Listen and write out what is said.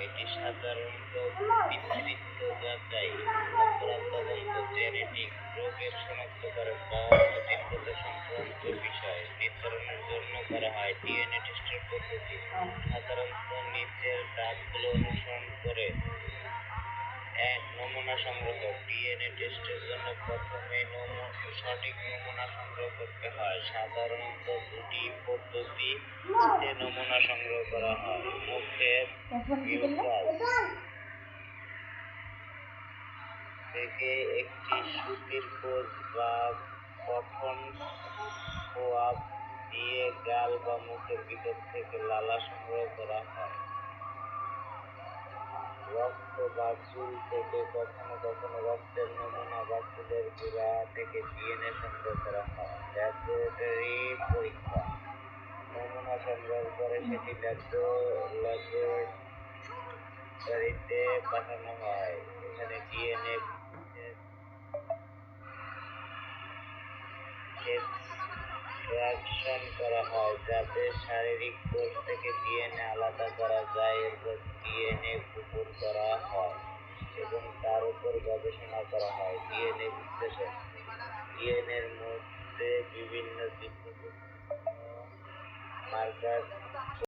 এটি সাধারণত পিতৃত্ব যাচাই, অপরাধ তদন্ত, জেনেটিক রোগের শনাক্তকরণ বা নথিগত সংক্রান্ত বিষয় নির্ধারণের জন্য করা হয়। ডিএনএ টেস্টের পদ্ধতি সাধারণত নিচের ধাপগুলো অনুসরণ করে। নমুনা সংগ্রহ। ডিএনএ টেস্টের জন্য প্রথমে সঠিক নমুনা সংগ্রহ করতে হয়। সাধারণত দুটি পদ্ধতিতে নমুনা সংগ্রহ করা হয়। মুখের মিউকাস থেকে একটি সুতির কোষ বা কটন সোয়াব দিয়ে গাল বা মুখের ভিতর থেকে লালা সংগ্রহ করা হয়। রক্ত বা চুল থেকে কখনো কখনো রক্তের নমুনা বা চুলের গোড়া থেকে ডিএনএ সংগ্রহ করা হয়। ল্যাবরেটরি পরীক্ষা। নমুনা সংগ্রহের পরে সেটি ল্যাবরেটরিতে পাঠানো হয়। এখানে ডিএনএ এক্সট্রাকশন করা হয় যাতে শারীরিক কোষ থেকে ডিএনএ আলাদা করা যায়। এরপর ডিএনএ গোপন করা হয় এবং তার উপর গবেষণা করা হয়। ডিএনএ বিশ্লেষণ। ডিএনএর মধ্যে বিভিন্ন মার্কার